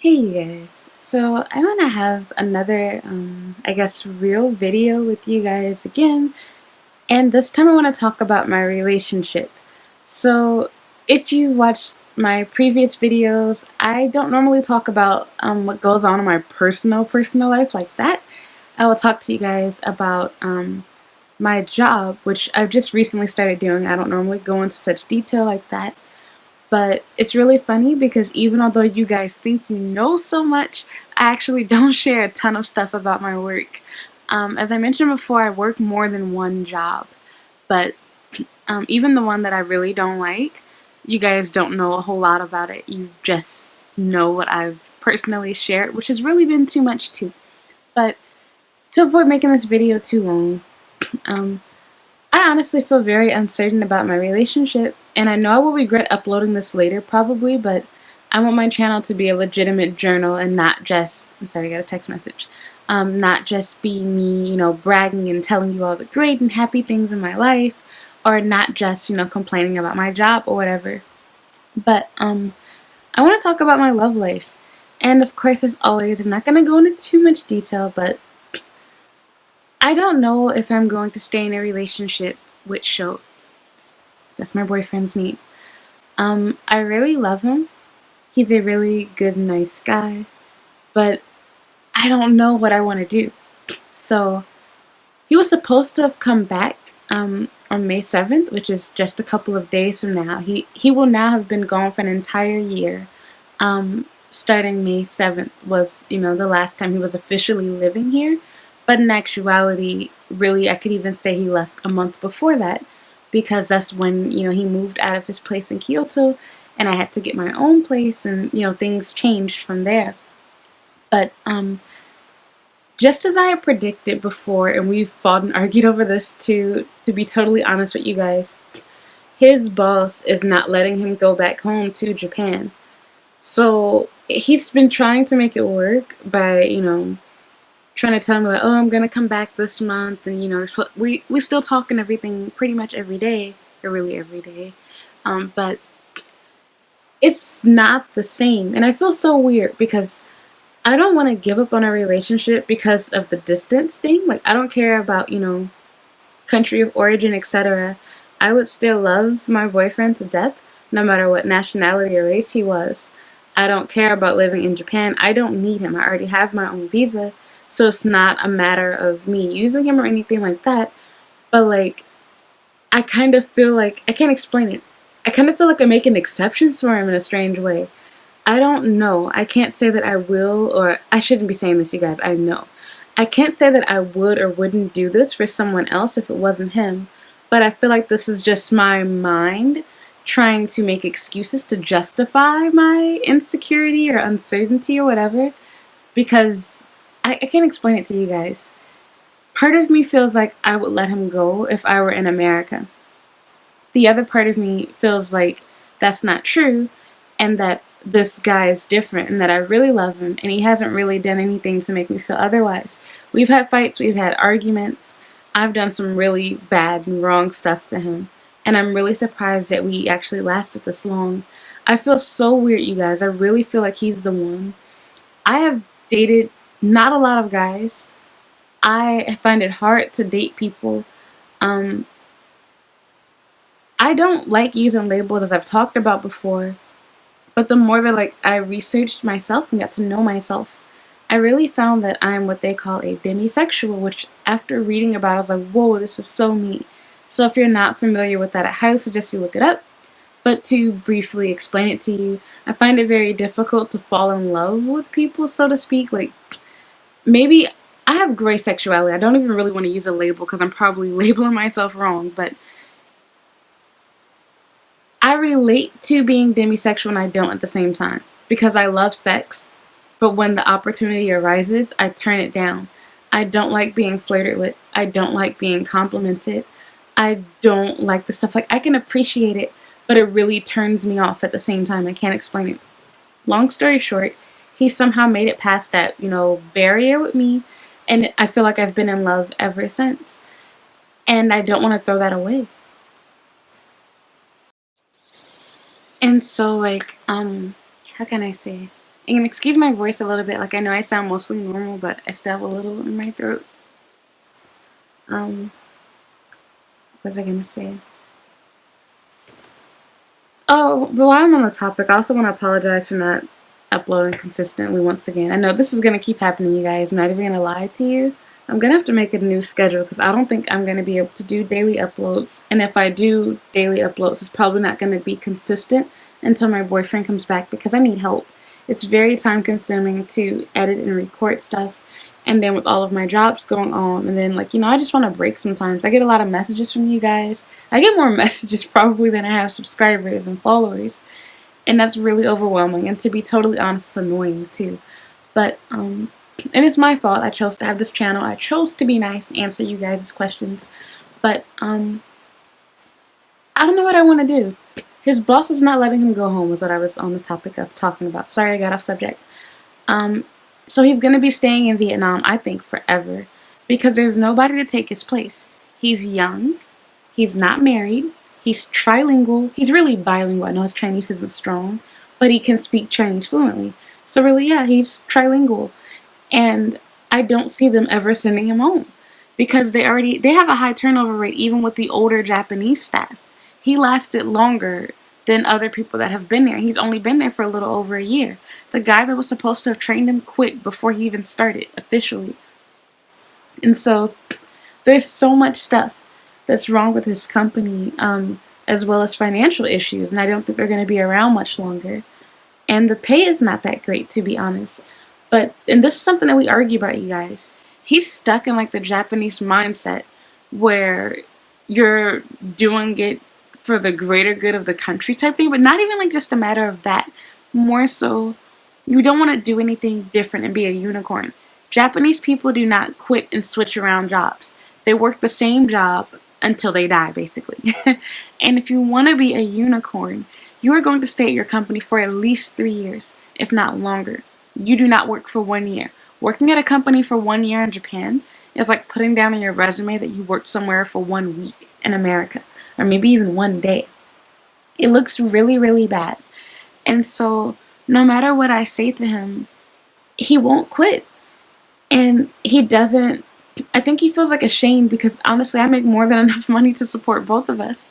Hey you guys, so I want to have another, I guess, real video with you guys again, and this time I want to talk about my relationship. So, if you watched my previous videos, I don't normally talk about what goes on in my personal life like that. I will talk to you guys about my job, which I've just recently started doing. I don't normally go into such detail like that. But it's really funny because even although you guys think you know so much, I actually don't share a ton of stuff about my work. As I mentioned before, I work more than one job, but even the one that I really don't like, you guys don't know a whole lot about it. You just know what I've personally shared, which has really been too much too. But to avoid making this video too long, um, I honestly feel very uncertain about my relationship, and I know I will regret uploading this later probably, but I want my channel to be a legitimate journal and not just, I'm sorry, I got a text message, not just be me, bragging and telling you all the great and happy things in my life, or not just, complaining about my job or whatever. But I want to talk about my love life. And of course, as always, I'm not going to go into too much detail, but I don't know if I'm going to stay in a relationship with Show. That's my boyfriend's name. I really love him. He's a really good, nice guy, but I don't know what I want to do. So he was supposed to have come back on May 7th, which is just a couple of days from now. He will now have been gone for an entire year. Starting May 7th was, the last time he was officially living here. But in actuality, really, I could even say he left a month before that because that's when, he moved out of his place in Kyoto and I had to get my own place and, things changed from there. But just as I had predicted before, and we've fought and argued over this too, to be totally honest with you guys, his boss is not letting him go back home to Japan. So he's been trying to make it work by, trying to tell me like, oh, I'm gonna come back this month, and we still talk and everything pretty much every day, or really every day, but it's not the same, and I feel so weird because I don't want to give up on a relationship because of the distance thing. Like I don't care about country of origin, etc. I would still love my boyfriend to death, no matter what nationality or race he was. I don't care about living in Japan. I don't need him. I already have my own visa. So it's not a matter of me using him or anything like that. But like, I kind of feel like, I can't explain it. I kind of feel like I'm making exceptions for him in a strange way. I don't know. I can't say that I will, or I shouldn't be saying this, you guys. I know. I can't say that I would or wouldn't do this for someone else if it wasn't him, but I feel like this is just my mind trying to make excuses to justify my insecurity or uncertainty or whatever, because I can't explain it to you guys. Part of me feels like I would let him go if I were in America. The other part of me feels like that's not true and that this guy is different and that I really love him and he hasn't really done anything to make me feel otherwise. We've had fights, we've had arguments. I've done some really bad and wrong stuff to him, and I'm really surprised that we actually lasted this long. I feel so weird, you guys. I really feel like he's the one. I have dated not a lot of guys. I find it hard to date people. Um, I don't like using labels, as I've talked about before. But the more that I researched myself and got to know myself, I really found that I'm what they call a demisexual, which after reading about it, I was like, whoa, this is so me. So if you're not familiar with that, I highly suggest you look it up. But to briefly explain it to you, I find it very difficult to fall in love with people, so to speak. Like, maybe I have gray sexuality. I don't even really want to use a label because I'm probably labeling myself wrong, but I relate to being demisexual and I don't at the same time because I love sex, but when the opportunity arises, I turn it down. I don't like being flirted with. I don't like being complimented. I don't like the stuff. Like, I can appreciate it, but it really turns me off at the same time. I can't explain it. Long story short, he somehow made it past that, barrier with me, and I feel like I've been in love ever since. And I don't want to throw that away. And so, how can I say? And excuse my voice a little bit. Like, I know I sound mostly normal, but I still have a little in my throat. What was I gonna say? Oh, but while I'm on the topic, I also want to apologize for not uploading consistently once again. I know this is going to keep happening, you guys. I'm not even going to lie to you. I'm going to have to make a new schedule because I don't think I'm going to be able to do daily uploads. And if I do daily uploads, it's probably not going to be consistent until my boyfriend comes back because I need help. It's very time consuming to edit and record stuff. And then with all of my jobs going on, and then like, I just want a break sometimes. I get a lot of messages from you guys. I get more messages probably than I have subscribers and followers. And that's really overwhelming. And to be totally honest, it's annoying too. But, and it's my fault. I chose to have this channel. I chose to be nice and answer you guys' questions. But, I don't know what I want to do. His boss is not letting him go home was what I was on the topic of talking about. Sorry, I got off subject. So he's going to be staying in Vietnam, I think, forever. Because there's nobody to take his place. He's young. He's not married. He's trilingual. He's really bilingual. I know his Chinese isn't strong, but he can speak Chinese fluently. So really, yeah, he's trilingual. And I don't see them ever sending him home because they have a high turnover rate even with the older Japanese staff. He lasted longer than other people that have been there. He's only been there for a little over a year. The guy that was supposed to have trained him quit before he even started officially. And so there's so much stuff that's wrong with his company, as well as financial issues, and I don't think they're going to be around much longer. And the pay is not that great, to be honest. And this is something that we argue about, you guys. He's stuck in like the Japanese mindset where you're doing it for the greater good of the country type thing, but not even like just a matter of that. More so, you don't want to do anything different and be a unicorn. Japanese people do not quit and switch around jobs. They work the same job until they die, basically. And if you want to be a unicorn, you are going to stay at your company for at least 3 years, if not longer. You do not work for 1 year. Working at a company for 1 year in Japan is like putting down on your resume that you worked somewhere for 1 week in America, or maybe even 1 day. It looks really, really bad. And so no matter what I say to him, he won't quit. And he doesn't, I think he feels like ashamed because honestly, I make more than enough money to support both of us.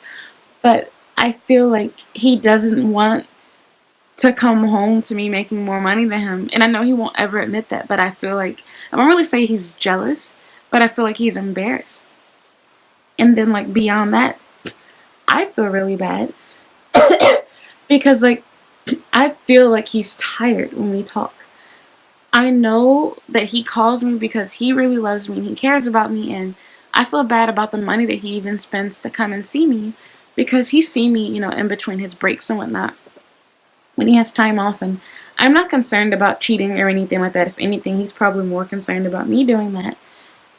But I feel like he doesn't want to come home to me making more money than him. And I know he won't ever admit that, but I feel like, I don't really say he's jealous, but I feel like he's embarrassed. And then like beyond that, I feel really bad because like, I feel like he's tired when we talk. I know that he calls me because he really loves me and he cares about me, and I feel bad about the money that he even spends to come and see me because he see me, in between his breaks and whatnot when he has time off, and I'm not concerned about cheating or anything like that. If anything, he's probably more concerned about me doing that.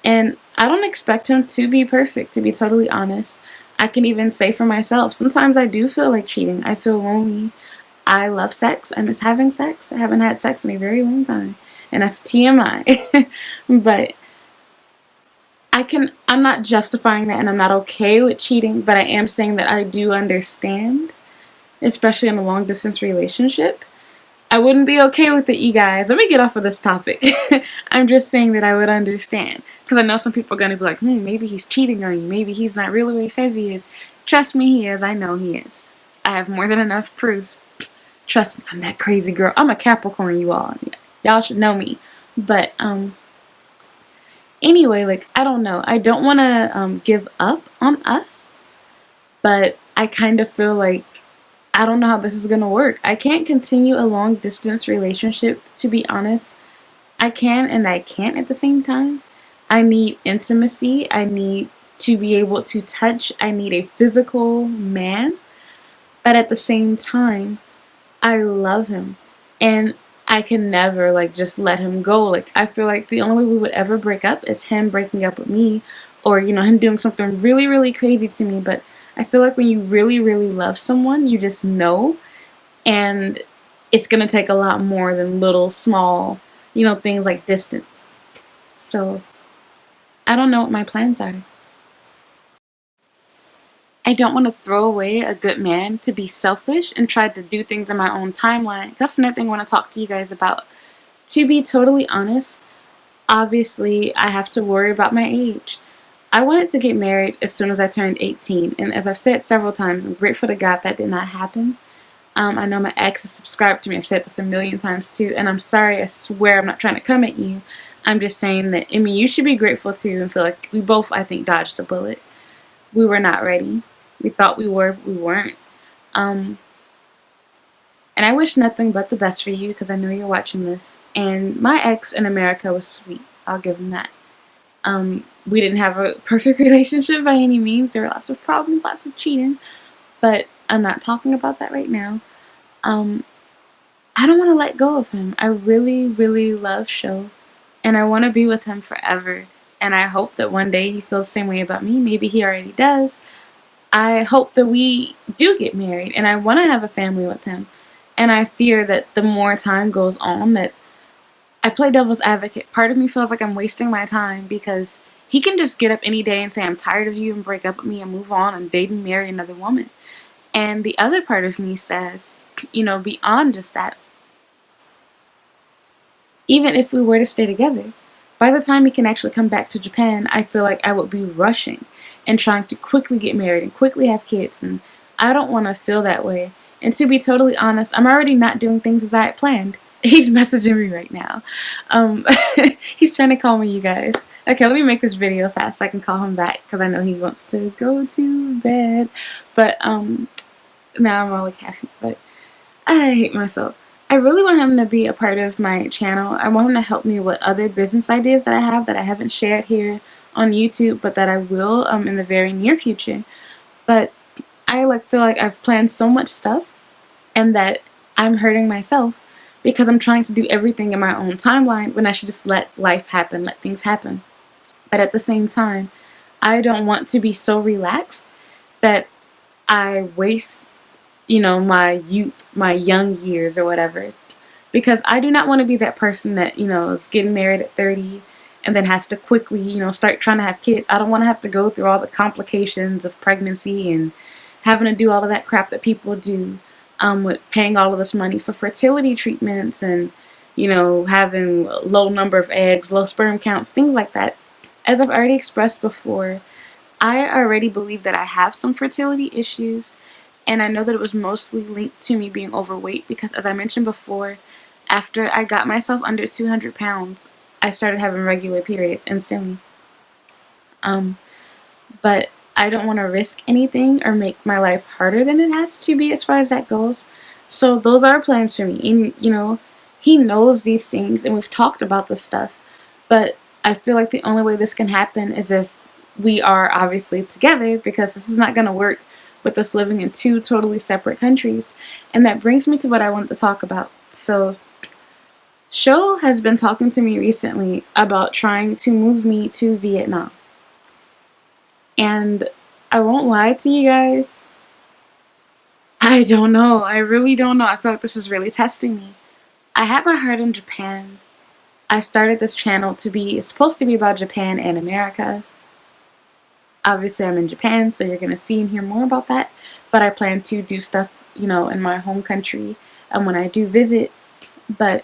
And I don't expect him to be perfect, to be totally honest. I can even say for myself, sometimes I do feel like cheating. I feel lonely. I love sex. I miss having sex. I haven't had sex in a very long time. And that's TMI. But I'm not justifying that and I'm not okay with cheating, but I am saying that I do understand, especially in a long distance relationship. I wouldn't be okay with it, you guys. Let me get off of this topic. I'm just saying that I would understand. Because I know some people are going to be like, maybe he's cheating on you. Maybe he's not really what he says he is. Trust me, he is. I know he is. I have more than enough proof. Trust me, I'm that crazy girl. I'm a Capricorn, you all. Y'all should know me. But, anyway, like, I don't know. I don't want to give up on us. But I kind of feel like I don't know how this is going to work. I can't continue a long distance relationship, to be honest. I can and I can't at the same time. I need intimacy. I need to be able to touch. I need a physical man. But at the same time, I love him. And I can never like just let him go. Like, I feel like the only way we would ever break up is him breaking up with me, or, him doing something really, really crazy to me. But I feel like when you really, really love someone, you just know, and it's going to take a lot more than little, small, things like distance. So, I don't know what my plans are. I don't want to throw away a good man to be selfish and try to do things in my own timeline. That's another thing I want to talk to you guys about. To be totally honest, obviously I have to worry about my age. I wanted to get married as soon as I turned 18, and as I've said several times, I'm grateful to God that did not happen. I know my ex is subscribed to me. I've said this a million times too, and I'm sorry. I swear I'm not trying to come at you. I'm just saying that, I mean, you should be grateful too and feel like we both, I think, dodged a bullet. We were not ready. We thought we were, but we weren't. Um, and I wish nothing but the best for you because I know you're watching this. And my ex in America was sweet. I'll give him that. We didn't have a perfect relationship by any means. There were lots of problems, lots of cheating. But I'm not talking about that right now. Um, I don't want to let go of him. I really, really love Sho. And I want to be with him forever. And I hope that one day he feels the same way about me. Maybe he already does. I hope that we do get married. And I want to have a family with him. And I fear that the more time goes on, that I play devil's advocate. Part of me feels like I'm wasting my time because he can just get up any day and say, I'm tired of you and break up with me and move on and date and marry another woman. And the other part of me says, beyond just that, even if we were to stay together, by the time he can actually come back to Japan, I feel like I would be rushing and trying to quickly get married and quickly have kids. And I don't want to feel that way. And to be totally honest, I'm already not doing things as I had planned. He's messaging me right now. He's trying to call me, you guys. Okay, let me make this video fast so I can call him back because I know he wants to go to bed. But now I'm all like happy, but I hate myself. I really want him to be a part of my channel. I want him to help me with other business ideas that I have that I haven't shared here on YouTube, but that I will in the very near future. But I feel like I've planned so much stuff and that I'm hurting myself because I'm trying to do everything in my own timeline when I should just let life happen, let things happen. But at the same time, I don't want to be so relaxed that I waste my youth, my young years or whatever. Because I do not want to be that person that, is getting married at 30 and then has to quickly, start trying to have kids. I don't want to have to go through all the complications of pregnancy and having to do all of that crap that people do with paying all of this money for fertility treatments and, having a low number of eggs, low sperm counts, things like that. As I've already expressed before, I already believe that I have some fertility issues. And I know that it was mostly linked to me being overweight because, as I mentioned before, after I got myself under 200 pounds, I started having regular periods instantly. But I don't want to risk anything or make my life harder than it has to be as far as that goes. So those are plans for me. And, he knows these things and we've talked about this stuff. But I feel like the only way this can happen is if we are obviously together because this is not going to work with us living in two totally separate countries. And that brings me to what I wanted to talk about. So Sho has been talking to me recently about trying to move me to Vietnam. And I won't lie to you guys, I don't know. I really don't know. I feel like this is really testing me. I had my heart in Japan. I started this channel it's supposed to be about Japan and America. Obviously, I'm in Japan, so you're going to see and hear more about that. But I plan to do stuff, in my home country and when I do visit. But,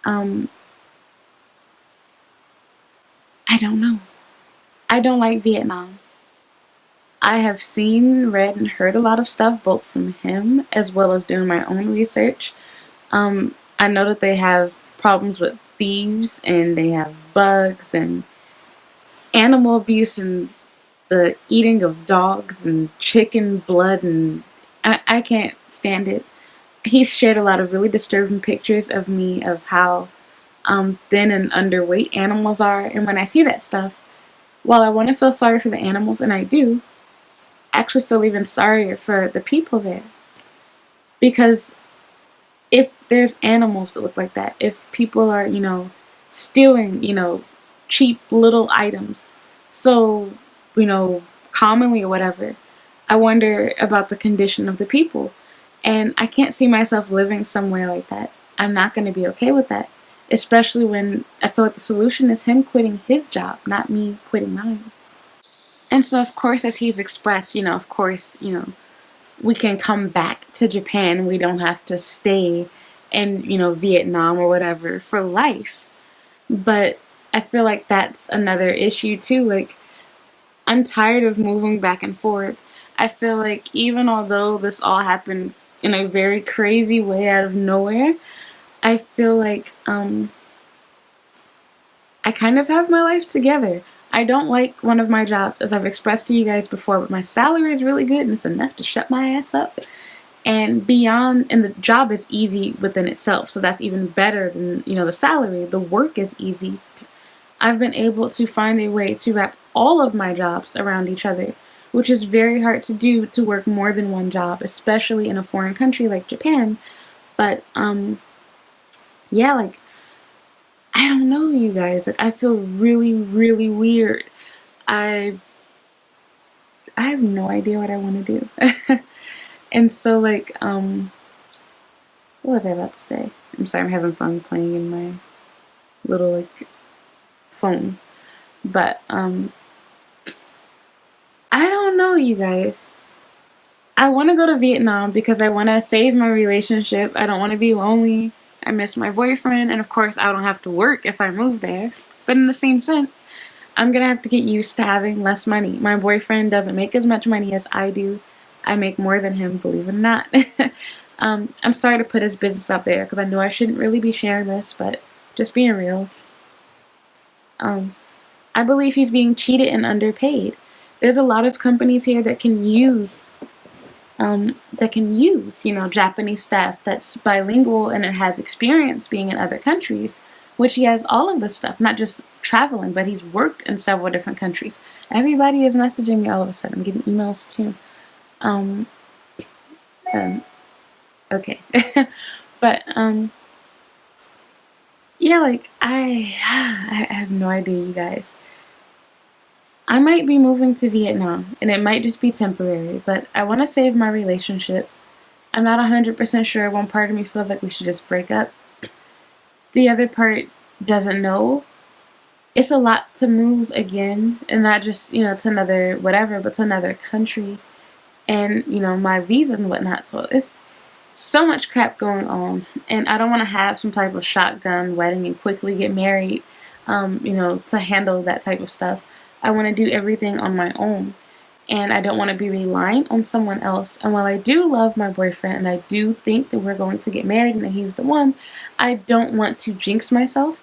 I don't know. I don't like Vietnam. I have seen, read, and heard a lot of stuff, both from him as well as doing my own research. I know that they have problems with thieves, and they have bugs, and animal abuse, and the eating of dogs, and chicken blood, and I can't stand it. He's shared a lot of really disturbing pictures of me, of how thin and underweight animals are, and when I see that stuff, while I want to feel sorry for the animals, and I do, I actually feel even sorrier for the people there. Because if there's animals that look like that, if people are, stealing, cheap little items, so, commonly or whatever, I wonder about the condition of the people. And I can't see myself living somewhere like that. I'm not going to be okay with that. Especially when I feel like the solution is him quitting his job, not me quitting mine. And so, of course, as he's expressed, of course, we can come back to Japan. We don't have to stay in, Vietnam or whatever for life. But I feel like that's another issue too. Like, I'm tired of moving back and forth. I feel like even although this all happened in a very crazy way out of nowhere, I feel like I kind of have my life together. I don't like one of my jobs, as I've expressed to you guys before, but my salary is really good and it's enough to shut my ass up. And beyond, and the job is easy within itself, so that's even better than, the salary. The work is easy. I've been able to find a way to wrap all of my jobs around each other, which is very hard to do, to work more than one job, especially in a foreign country like Japan. But, yeah, like, I don't know, you guys. Like, I feel really, really weird. I I have no idea what I want to do. And so, like, what was I about to say? I'm sorry, I'm having fun playing in my little, like, phone. But, I don't know, you guys. I want to go to Vietnam because I want to save my relationship. I don't want to be lonely. I miss my boyfriend. And of course, I don't have to work if I move there. But in the same sense, I'm going to have to get used to having less money. My boyfriend doesn't make as much money as I do. I make more than him, believe it or not. I'm sorry to put his business out there because I know I shouldn't really be sharing this, but just being real. I believe he's being cheated and underpaid. There's a lot of companies here that can use Japanese staff that's bilingual and it has experience being in other countries, which he has all of this stuff, not just traveling, but he's worked in several different countries. Everybody is messaging me all of a sudden. I'm getting emails too. Okay. But, yeah, like, I have no idea, you guys. I might be moving to Vietnam, and it might just be temporary, but I want to save my relationship. I'm not 100% sure. One part of me feels like we should just break up. The other part doesn't know. It's a lot to move again, and not just, to another whatever, but to another country. And, my visa and whatnot. So it's so much crap going on. And I don't want to have some type of shotgun wedding and quickly get married, to handle that type of stuff. I want to do everything on my own. And I don't want to be reliant on someone else. And while I do love my boyfriend and I do think that we're going to get married and that he's the one, I don't want to jinx myself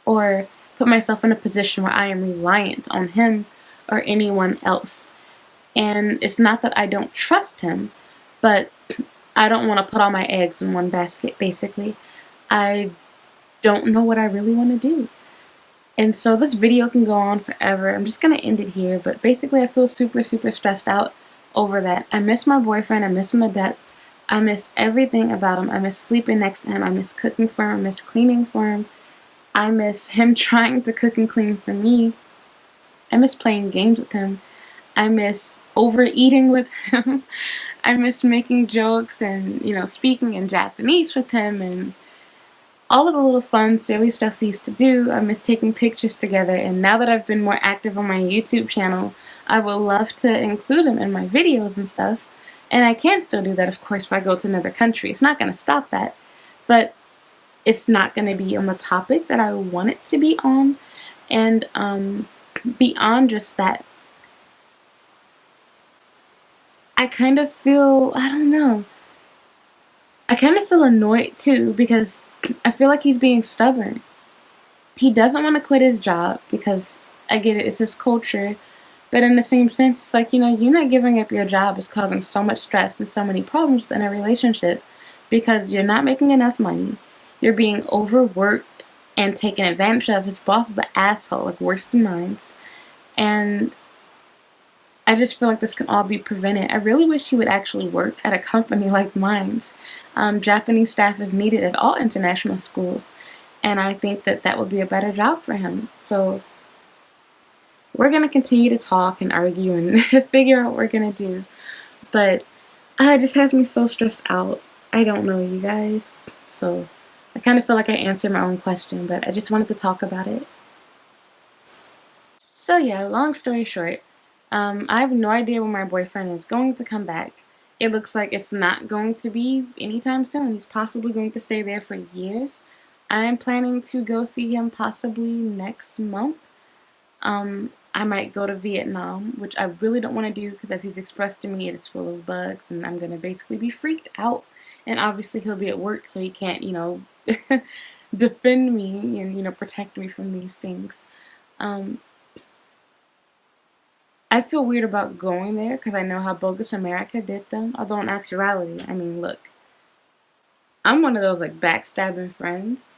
or put myself in a position where I am reliant on him or anyone else. And it's not that I don't trust him, but I don't want to put all my eggs in one basket, basically. I don't know what I really want to do. And so this video can go on forever. I'm just going to end it here. But basically, I feel super, super stressed out over that. I miss my boyfriend. I miss him to death. I miss everything about him. I miss sleeping next to him. I miss cooking for him. I miss cleaning for him. I miss him trying to cook and clean for me. I miss playing games with him. I miss overeating with him. I miss making jokes and, speaking in Japanese with him and all of the little fun, silly stuff we used to do. I miss taking pictures together. And now that I've been more active on my YouTube channel, I would love to include him in my videos and stuff. And I can still do that, of course, if I go to another country. It's not going to stop that. But it's not going to be on the topic that I want it to be on. And beyond just that, I kind of feel, I don't know. I kind of feel annoyed too because I feel like he's being stubborn. He doesn't want to quit his job because I get it, it's his culture. But in the same sense, it's like, you're not giving up your job is causing so much stress and so many problems in a relationship because you're not making enough money. You're being overworked and taken advantage of. His boss is an asshole, like worse than mine. And I just feel like this can all be prevented. I really wish he would actually work at a company like mine's. Japanese staff is needed at all international schools, and I think that that would be a better job for him. So we're going to continue to talk and argue and figure out what we're going to do. But it just has me so stressed out. I don't know, you guys. So I kind of feel like I answered my own question, but I just wanted to talk about it. So yeah, long story short, I have no idea when my boyfriend is going to come back. It looks like it's not going to be anytime soon. He's possibly going to stay there for years. I am planning to go see him possibly next month. I might go to Vietnam, which I really don't want to do because, as he's expressed to me, it is full of bugs, and I'm gonna basically be freaked out. And obviously, he'll be at work, so he can't, defend me and protect me from these things. Um, I feel weird about going there because I know how bogus America did them. Although in actuality, I mean, look, I'm one of those like backstabbing friends.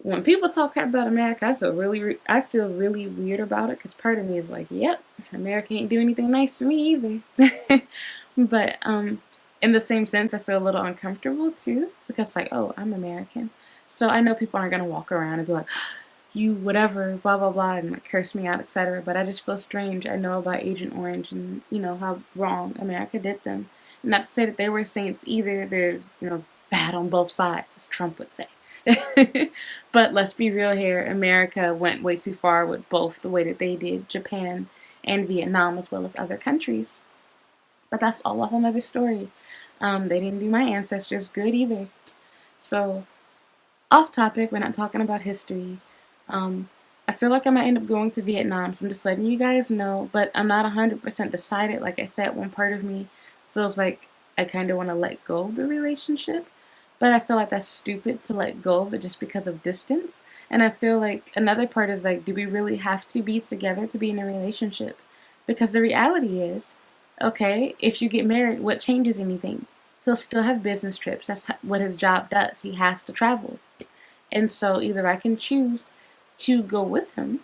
When people talk crap about America, I feel really weird about it because part of me is like, yep, America ain't do anything nice for me either. But in the same sense, I feel a little uncomfortable too because like, oh, I'm American, so I know people aren't gonna walk around and be like, you whatever, blah blah blah, and like curse me out, etc. But I just feel strange. I know about Agent Orange and how wrong America did them. Not to say that they were saints either. There's bad on both sides, as Trump would say. But let's be real here. America went way too far with both the way that they did Japan and Vietnam, as well as other countries. But that's all a whole other story. They didn't do my ancestors good either. So, off topic, we're not talking about history. Um, I feel like I might end up going to Vietnam, so I'm just letting you guys know, but I'm not 100% decided. Like I said, one part of me feels like I kind of want to let go of the relationship, but I feel like that's stupid to let go of it just because of distance. And I feel like another part is like, do we really have to be together to be in a relationship? Because the reality is, okay, if you get married, what changes anything? He'll still have business trips. That's what his job does. He has to travel. And so either I can choose to go with him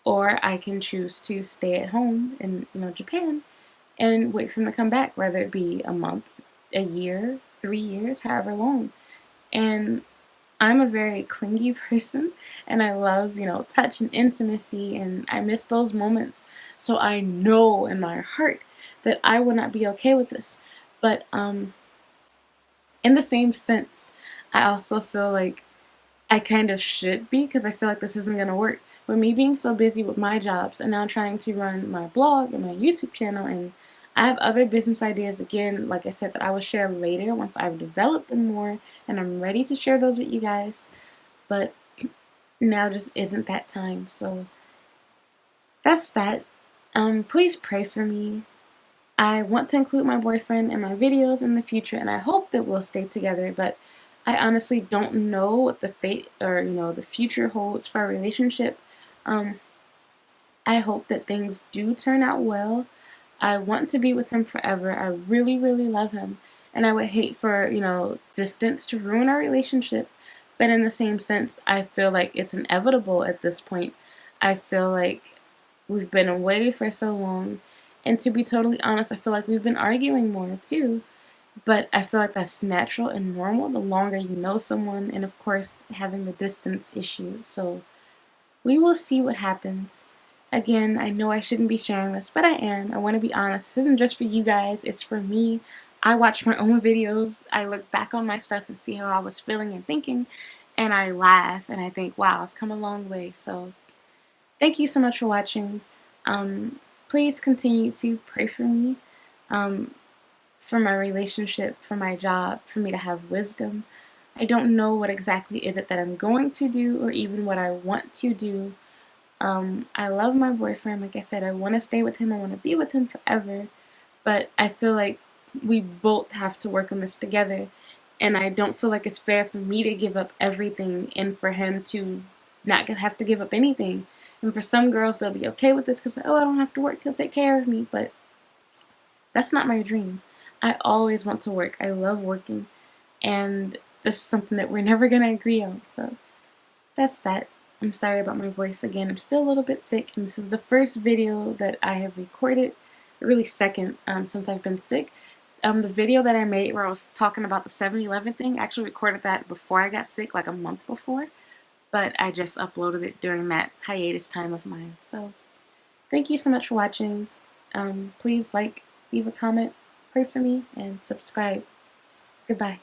or I can choose to stay at home in Japan and wait for him to come back, whether it be a month, a year, 3 years, however long. And I'm a very clingy person and I love, touch and intimacy and I miss those moments. So I know in my heart that I would not be okay with this. But in the same sense, I also feel like I kind of should be because I feel like this isn't going to work. With me being so busy with my jobs and now trying to run my blog and my YouTube channel, and I have other business ideas, again, like I said, that I will share later once I've developed them more and I'm ready to share those with you guys. But now just isn't that time. So that's that. Please pray for me. I want to include my boyfriend in my videos in the future, and I hope that we'll stay together, but I honestly don't know what the fate or, the future holds for our relationship. Um, I hope that things do turn out well. I want to be with him forever. I really, really love him. And I would hate for, distance to ruin our relationship. But in the same sense, I feel like it's inevitable at this point. I feel like we've been away for so long. And to be totally honest, I feel like we've been arguing more too. But I feel like that's natural and normal the longer you know someone. And of course, having the distance issue. So we will see what happens. Again, I know I shouldn't be sharing this, but I am. I want to be honest. This isn't just for you guys, it's for me. I watch my own videos. I look back on my stuff and see how I was feeling and thinking, and I laugh and I think, wow, I've come a long way. So, thank you so much for watching. Please continue to pray for me, for my relationship, for my job, for me to have wisdom. I don't know what exactly is it that I'm going to do or even what I want to do. I love my boyfriend. Like I said, I want to stay with him. I want to be with him forever. But I feel like we both have to work on this together. And I don't feel like it's fair for me to give up everything and for him to not have to give up anything. And for some girls, they'll be okay with this because, oh, I don't have to work. He'll take care of me. But that's not my dream. I always want to work. I love working. And this is something that we're never going to agree on. So that's that. I'm sorry about my voice again. I'm still a little bit sick, and this is the first video that I have recorded, really second, since I've been sick. The video that I made where I was talking about the 7-Eleven thing, I actually recorded that before I got sick, like a month before, but I just uploaded it during that hiatus time of mine. So thank you so much for watching. Please like, leave a comment, pray for me, and subscribe. Goodbye.